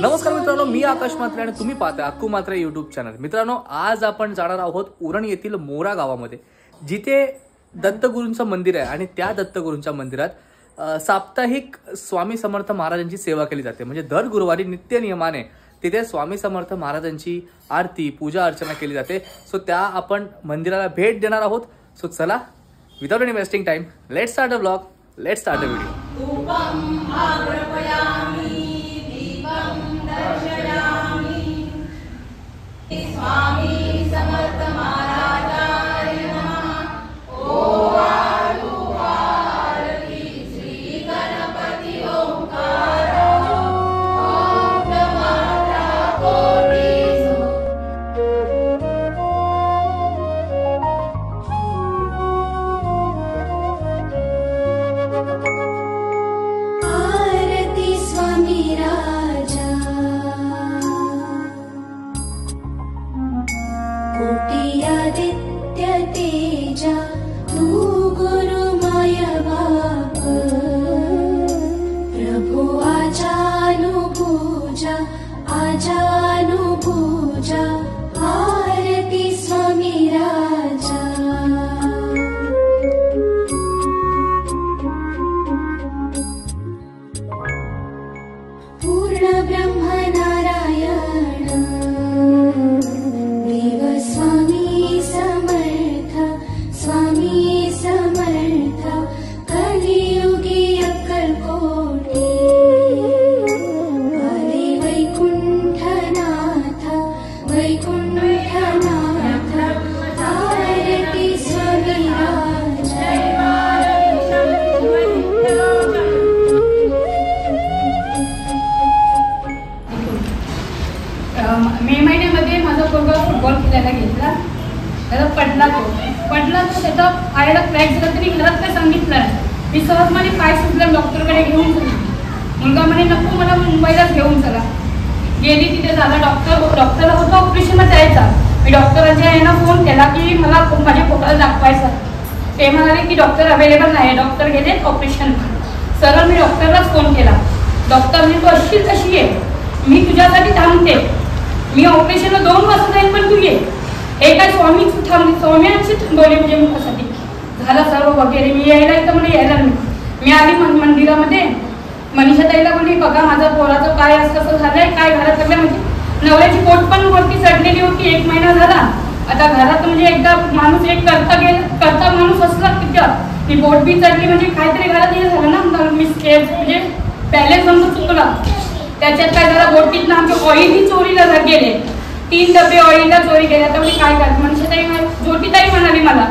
नमस्कार मित्रांनो, मी आकाश म्हात्रे आणि तुम्ही पाहता अक्कू म्हात्रे यूट्यूब चॅनल. मित्रांनो, आज आपण जाणार आहोत उरण येथील मोरा गावामध्ये, जिथे दत्तगुरूंचं मंदिर आहे आणि त्या दत्तगुरूंच्या मंदिरात साप्ताहिक स्वामी समर्थ महाराजांची सेवा केली जाते. म्हणजे दर गुरुवारी नित्य नियमाने तिथे स्वामी समर्थ महाराजांची आरती पूजा अर्चना केली जाते. सो त्या आपण मंदिराला भेट देणार आहोत. सो चला, without any wasting time, let's start a vlog, let's start a video. Swami Samarth महाराजाय नमः. ओम आरती श्री गणपती ओंकार. ओम माता कोटी आरती स्वामी राजा. कोटियादित्य तेजा तू गुरुमय बाप. प्रभु आजानुभुजा आजानुभुजा. आरती स्वामी राजा. पूर्ण ब्रह्म नारायण देव स्वामी समर्थ. स्वामी समर्थ कलियुगी अक्कलकोटी. आले वैकुंठनाथ वैकुंठनाथ. आरती स्वामी राजा. मे महिन्यामध्ये माझा पोरगा फुटबॉल खेळायला घेतला. त्याचा पडला तो त्याचा पायाला क्रॅक झाला. तरी घरात काय सांगितलं. मी सहज माझे पाय सुटला, डॉक्टरकडे घेऊन गेली. मुलगा म्हणे नको, मला मुंबईलाच घेऊन चला. गेली, तिथे झालं. डॉक्टरला होतं ऑपरेशनला जायचा. मी डॉक्टरांच्या यांना फोन केला की मला माझ्या पोटाला दाखवायचं. ते म्हणाले की डॉक्टर अवेलेबल नाही. डॉक्टर गेले ऑपरेशन. सरळ मी डॉक्टरलाच फोन केला. डॉक्टरने तू अशी तशी आहे, मी तुझ्यासाठी थांबते. मी ऑपरेशनला 2 वाजता जाईन, पण तू ये. हे काय स्वामी स्वामींची थांबवली म्हणजे मुखासाठी झालं सर्व वगैरे. मी यायला इथं मला यायला नाही. मी आली मंदिरामध्ये. मनीषाताईला बोलली बघा माझा पोराचं काय असं कसं झालंय, काय घरात सगळं. म्हणजे नवऱ्याची पोट पण वरती चढलेली होती. 1 महिना झाला. आता घरात म्हणजे एकदा माणूस एक करता माणूस असला तिथं ती पोट बी चढली म्हणजे काहीतरी घरात हे झालं ना. मी म्हणजे बॅलेन्स नंतर चुकला. त्याच्यात काय झालं, बोटीतनं आमचे ऑइलही चोरीला गेले. 3 डबे ऑइलला चोरी गेले. आता म्हणजे काय करत. मनीषाताई ज्योतिताई म्हणाली मला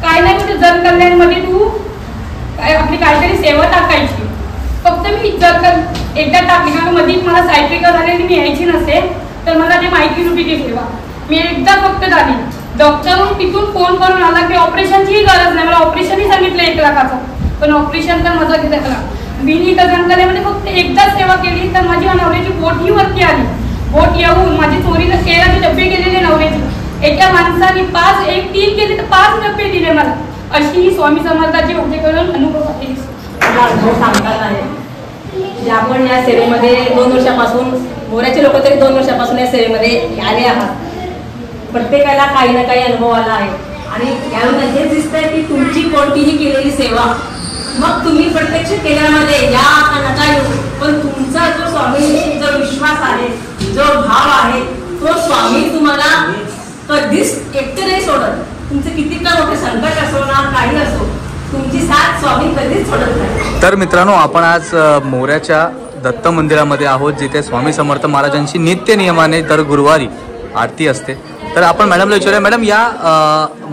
काय नाही म्हणजे जनकल्याणमध्ये तू काय आपली काहीतरी सेवा टाकायची. फक्त मी एकदा टाकली का मधीच मला सायट्रिका झालेली, मी यायची नसे तर मला ते माहिती रुपी ती सेवा. मी एकदा फक्त झाली. डॉक्टर तिथून फोन करून आला की ऑपरेशनचीही गरज नाही. मला ऑपरेशनही सांगितलं 1 लाखाचं, पण ऑपरेशन तर माझा घेतला. मी इथं जनकल्यामध्ये फक्त एकदाच सेवा केली तर माझी नवऱ्याची बोटही वरती आली. बोट येऊन माझी चोरीला 13 डबे गेलेले नवऱ्याचे. एका माणसाने 3 केले तर 5 डबे दिले मला. अशी ही स्वामी समर्थाची माझ्याकडून अनुभव आहे. सांगतात आहे आपण या सेवेमध्ये 2 वर्षापासून, मोऱ्याचे लोक तरी 2 वर्षापासून या सेवेमध्ये आले आहात. प्रत्येकाला काही ना काही अनुभव आला आहे आणि यावरून हे दिसतंय की तुमची कोणतीही केलेली सेवा मग तुम्ही प्रत्यक्ष केल्यामध्ये या नका येऊ, पण तुमचा जो स्वामींशी जो विश्वास आहे, जो भाव आहे, तो स्वामी तुम्हाला कधीच एकटे नाही सोडत. तुमचे किती का मोठे संकट असो ना काही असो, तुमची साथ स्वामी कधीच सोडत नाही. तर मित्रांनो, आपण आज मोऱ्याच्या दत्त मंदिरामध्ये आहोत, जिथे स्वामी समर्थ महाराजांची नित्य नियमाने दर गुरुवारी आरती असते. तर आपण मॅडमला विचारूया, मॅडम या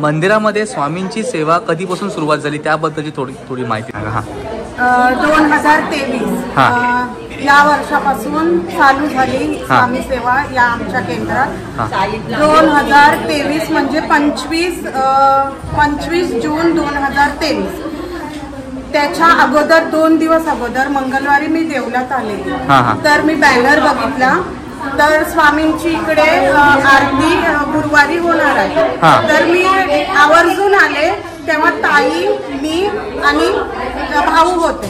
मंदिरामध्ये स्वामींची सेवा कधीपासून सुरुवात झाली त्याबद्दलची थोडी माहिती सांगा. हां, 2023 या वर्षापासून चालू झाली स्वामी सेवा या आमच्या केंद्रात. 2023 म्हणजे 25 जून 2023. त्याच्या अगोदर 2 दिवस अगोदर मंगळवारी मी देवलात आले. तर मी बॅनर बघितला तर स्वामींची इकडे आरती गुरुवारी होणार आहे. तर मी आवर्जून आले. तेव्हा ताई, मी आणि भाऊ होते.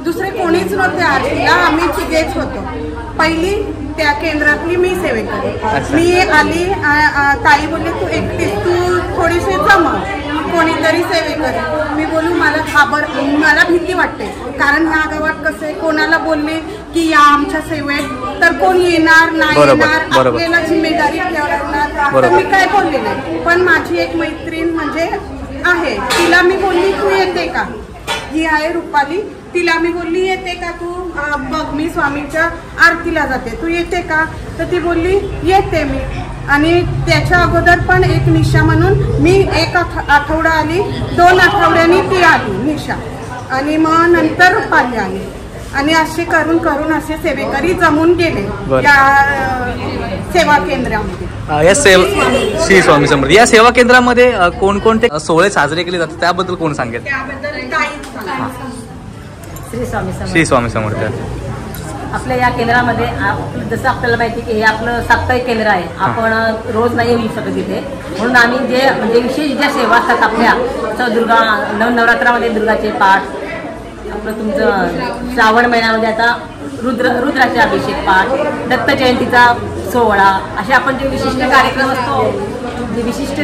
दुसरे कोणीच नव्हते आरतीला, आम्ही तिघेच होतो. पहिली त्या केंद्रातली मी सेवेकरी. अच्छा. मी आली, ताई बोलली तू एकटीच, तू थोडीशी जमव, कोणीतरी सेवेकरी. मी बोलू मला भीती वाटते, कारण ह्या गावात कसं आहे, कोणाला बोलले की या आमच्या सेवेत तर कोण येणार नाही येणार, आपल्याला जिम्मेदारी घ्यावी लागणार, तर मी काय बोलले नाही. पण माझी एक मैत्रीण म्हणजे आहे, तिला मी बोलली तू येते का, ही आहे रुपाली, तिला मी बोलली येते का तू, बघ मी स्वामीच्या आरतीला जाते, तू येते का, तर ती बोलली येते मी. आणि त्याच्या अगोदर पण एक निशा म्हणून मी एक आठवडा आली, 2 आठवड्यांनी ती आली निशा, आणि मग नंतर रुपाली आली. आणि असे करून करून असे सेवेकरी जमून गेले या सेवा केंद्रामध्ये. या श्री स्वामी समर्थ या सेवा केंद्रामध्ये कोणकोणते सोहळे साजरे केले जातात त्याबद्दल कोण सांगेल? त्याबद्दल श्री स्वामी समर्थ. श्री स्वामी समर्थ. आपल्या या केंद्रामध्ये जसं आपल्याला माहिती की हे आपलं साप्ताहिक केंद्र आहे, आपण रोज नाही येऊ शकत इथे, म्हणून आम्ही जे म्हणजे विशेष ज्या सेवा असतात आपल्या, जसं नवरात्रामध्ये दुर्गाचे पाठ, आपलं तुमचं श्रावण महिन्यामध्ये आता रुद्राचे अभिषेक पाठ, दत्त जयंतीचा सोहळा, असे आपण जे विशिष्ट कार्यक्रम असतो, जे विशिष्ट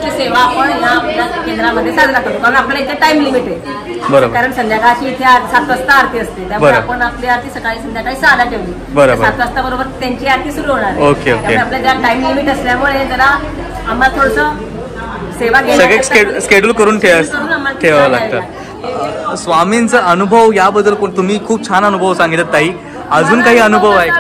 सेवा आपण या आपल्या केंद्रामध्ये साजरा करतो. कारण आपल्याला इथे टाइम लिमिट आहे, कारण संध्याकाळची इथे 7 वाजता आरती असते, त्यामुळे आपण आपली आरती सकाळी संध्याकाळी 6ला ठेवली, 7 वाजता बरोबर त्यांची आरती सुरू होणार आहे. त्यामुळे आपल्या ज्या टाइम लिमिट असल्यामुळे जरा आम्हाला थोडंसं सेवा शेड्यूल करून ठेवावं लागतं. स्वामींचा अनुभव याबद्दल तुम्ही खूप छान अनुभव सांगितलं ताई, अजून काही अनुभव आहे?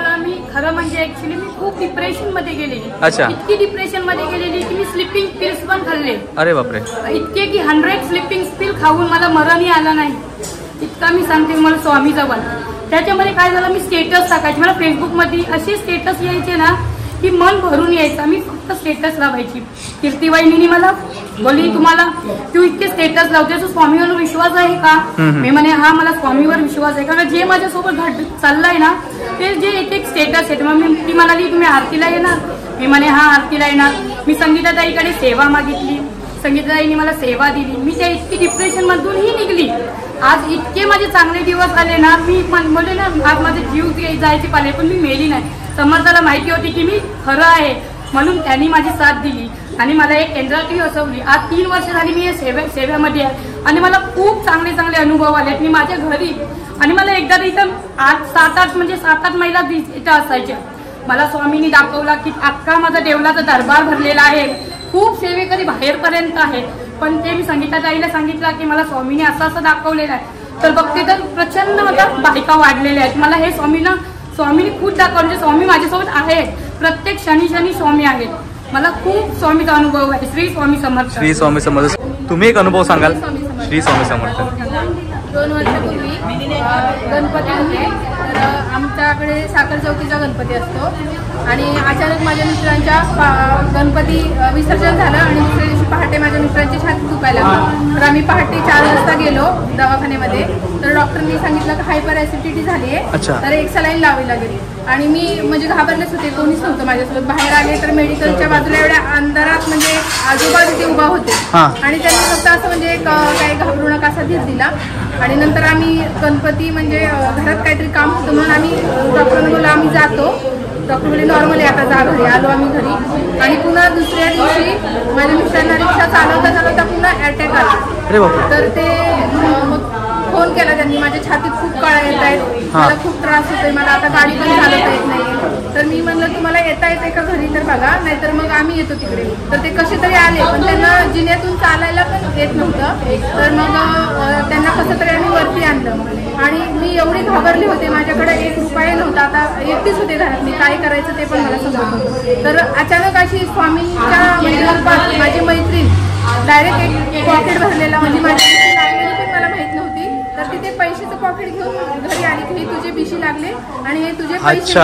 खरं म्हणजे ऍक्च्युली मी खूप डिप्रेशन मध्ये गेलेली. अच्छा. इतकी डिप्रेशन मध्ये गेलेली की मी स्लिपिंग पिल्स पण खाल्ले. अरे बापरे. इतके की 100 स्लिपिंग पिल खाऊन मला मरणही आला नाही, इतका मी सांगते मला स्वामी जवळ. त्याच्यामध्ये काय झालं, मी स्टेटस टाकायचे, मला फेसबुक मध्ये असे स्टेटस यायचे ना की मन भरून यायचं, मी फक्त स्टेटस लावायची. कीर्तीवाहिनीने मला बोलली तुम्हाला तू इतके स्टेटस लावते, तू स्वामीवर विश्वास आहे का? मी म्हणे हा मला स्वामीवर विश्वास आहे, कारण जे माझ्यासोबत चाललंय ना ते जे एक स्टेटस आहे. मग ती म्हणाली तुम्ही आरतीला येणार? मी म्हणे हा आरतीला येणार. मी संगीताताईकडे सेवा मागितली, संगीताताईने मला सेवा दिली. मी त्या इतकी डिप्रेशन मधूनही निघली. आज इतके माझे चांगले दिवस आले ना, मी बोलले ना आज माझे जीव जायचे पाले, पण मी मेली नाही. समर्थाला माहिती होती की मी खरं आहे, म्हणून त्यांनी माझी साथ दिली आणि मला एक केंद्रातही असवली. आज 3 वर्ष झाली मी या सेवेमध्ये आहे आणि मला खूप चांगले चांगले अनुभव आले. मी माझ्या घरी आणि मला एकदा इथं 7-8 महिला इथं असायच्या. मला स्वामींनी दाखवला की अख्खा माझा देवलाचा दरबार भरलेला आहे, खूप सेवेकरी बाहेरपर्यंत आहे. पण ते मी संगीताताईला सांगितलं की मला स्वामीने असं दाखवलेलं आहे, तर बघते तर प्रचंड माझ्या बायका वाढलेल्या आहेत. मला हे स्वामीने खूप दाखवलं, म्हणजे स्वामी माझ्यासोबत आहेत, प्रत्येक क्षणी स्वामी आहेत. मला खूप स्वामीचा अनुभव आहे. श्री स्वामी समर्थ. श्री स्वामी समर्थ. तुम्ही एक अनुभव सांगाल? श्री स्वामी समर्थ. 2 वर्षापूर्वी गणपती होते, तर आमच्याकडे साखर चौकीचा गणपती असतो आणि अचानक माझ्या मित्रांच्या गणपती विसर्जन झालं आणि दुसऱ्या दिवशी पहाटे माझ्या मित्रांची छाती दुखायला लागली. तर आम्ही पहाटे 4 वाजता गेलो दवाखान्यामध्ये, तर डॉक्टरनी सांगितलं की हायपर ऍसिडिटी झाली आहे, तर एक सलाईन लावावी लागेल. आणि मी म्हणजे घाबरलेच होते, कोणीच नव्हतं माझ्यासोबत. बाहेर आले तर मेडिकलच्या बाजूला एवढ्या अंधारात म्हणजे आजोबा तिथे उभा होते आणि त्यांनी फक्त असं म्हणजे काही घाबरू नका असा धीर दिला. आणि नंतर आम्ही गणपती म्हणजे घरात काहीतरी काम होतं म्हणून आम्ही डॉक्टरांना बोललो आम्ही जातो. डॉक्टर बोलले नॉर्मली आता जा घरी. आलो आम्ही घरी आणि पुन्हा दुसऱ्या दिवशी माझ्या मित्रांना रिक्षा चालवता पुन्हा अटॅक आला. तर ते मग फोन केला त्यांनी, माझ्या छातीत खूप कळा येत आहेत, मला खूप त्रास होतोय, मला आता गाडी पण चालवता येत नाही. तर मी म्हणलं तुम्हाला येता येते का घरी तर बघा, नाहीतर मग आम्ही येतो तिकडे. तर ते कसे तरी आले, पण त्यांना जिन्यातून चालायला पण येत नव्हतं. तर मग त्यांना कसं तरी आम्ही वरती आणलं आणि मी एवढी घाबरली होते, माझ्याकडे 1 रुपया नव्हता. आता एकटीच होते घरात, मी काय करायचं ते पण मला समजत नव्हतं. तर अचानक अशी स्वामींच्या रूपात माझी मैत्रीण डायरेक्ट एक पॉकेट भरलेला, म्हणजे माझी लागलेली पण मला माहित नव्हती, तर तिथे पैशाचं पॉकेट घेऊन घरी आली की हे तुझे बिशी लागले आणि हे तुझे पैसे.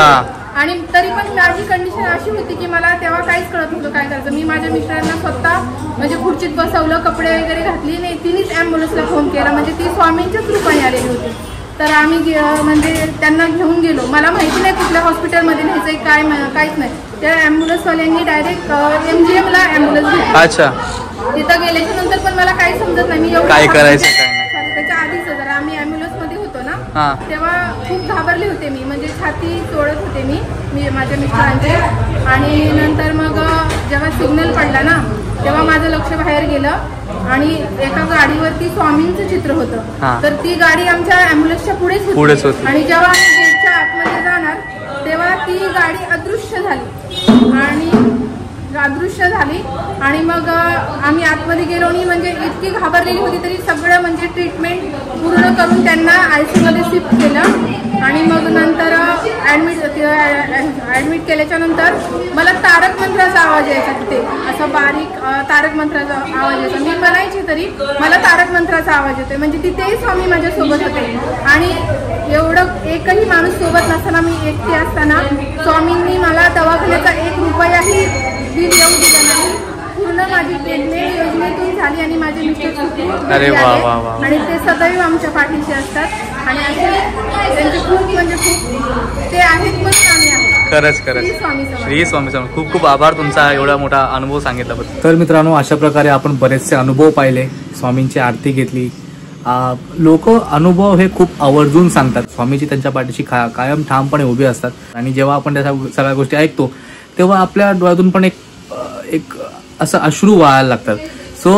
आणि तरी पण माझी कंडिशन अशी होती की मला तेव्हा काहीच कळत नव्हतं काय करायचं. मी माझ्या मिस्टरांना स्वतः म्हणजे खुर्चीत बसवलं, कपडे वगैरे घातली नाही, तिनेच ॲम्ब्युलन्सला फोन केला, म्हणजे ती स्वामींच्याच रूपाने आलेली होती. तर आम्ही म्हणजे त्यांना घेऊन गेलो. मला माहिती नाही कुठल्या हॉस्पिटलमध्ये न्यायचं काहीच नाही. त्या ॲम्ब्युलन्सवाल्यांनी डायरेक्ट MGMला ॲम्ब्युलन्स घेतली. अच्छा. तिथं गेल्याच्या नंतर पण मला काही समजत नाही, मी एवढं काय करायचं त्याच्या आधीच हा. तेव्हा खूप घाबरले होते मी, म्हणजे छाती चोळत होते मी माझ्या मिस्टरांचे. आणि नंतर मग जेव्हा सिग्नल पडला ना तेव्हा माझं लक्ष बाहेर गेलं आणि एका गाडीवरती स्वामींचं चित्र हा. होतं. तर ती गाडी आमच्या ॲम्ब्युलन्सच्या पुढेच होती. आणि जेव्हा आम्ही गेटच्या आतमध्ये जाणार तेव्हा ती गाडी अदृश्य झाली आणि मग आम्ही आतमध्ये गेलो आणि म्हणजे इतकी घाबरलेली होती तरी सगळं म्हणजे ट्रीटमेंट पूर्ण करून त्यांना ICU मध्ये शिफ्ट केलं. आणि मग नंतर ॲडमिट केल्याच्या नंतर मला तारक मंत्राचा आवाज यायचा तिथे, असं बारीक तारक मंत्राचा आवाज यायचा. मी म्हणायची तरी मला तारक मंत्राचा आवाज येतोय, म्हणजे तिथेही स्वामी माझ्यासोबत होते. आणि एवढं एकही माणूस सोबत नसताना, मी एकटी असताना स्वामींनी मला दवाखान्याचा 1 रुपयाही बिल येऊ दिलं नाही. पूर्ण माझी ट्रीटमेंट योजनेतून झाली आणि माझे मिस्टर सुखरूप अरे घरी वा आले. वा वा. आणि ते सदैव आमच्या पाठीशी असतात आणि असे त्यांचे खूप म्हणजे खूप ते आहेत म्हणून आम्ही आहोत. खरंच श्री स्वामी समर्थ. श्री स्वामी समर्थ. खूप खूप आभार तुमचा एवढा मोठा अनुभव सांगितल्याबद्दल. तर मित्रांनो, अशा प्रकारे आपण बरेचसे अनुभव पाहिले, स्वामींची आरती घेतली. लोक अनुभव हे खूप आवर्जून सांगतात. स्वामीजी त्यांच्या पाठीशी कायम ठामपणे उभे असतात. आणि जेव्हा आपण त्या सगळ्या गोष्टी ऐकतो तेव्हा आपल्या डोळ्यातून पण एक असं अश्रू वाहायला लागतात. सो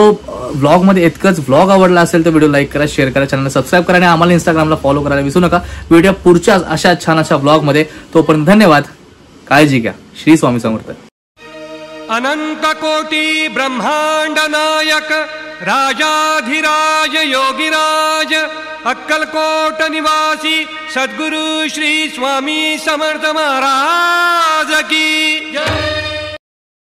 व्लॉगमध्ये इतकंच. व्लॉग आवडला असेल तर व्हिडिओ लाईक करा, शेअर करा, चॅनल सबस्क्राईब करा आणि आम्हाला इंस्टाग्रामला फॉलो करायला विसरू नका. व्हिडिओ पुढच्या अशा छान अशा व्लॉगमध्ये. तोपर्यंत धन्यवाद. काळजी घ्या. श्री स्वामी समर्थ. अनंत कोटी ब्रह्मांड नायक राजाधिराज योगिराज अक्कलकोट निवासी सद्गुरु श्री स्वामी समर्थ महाराज की जय.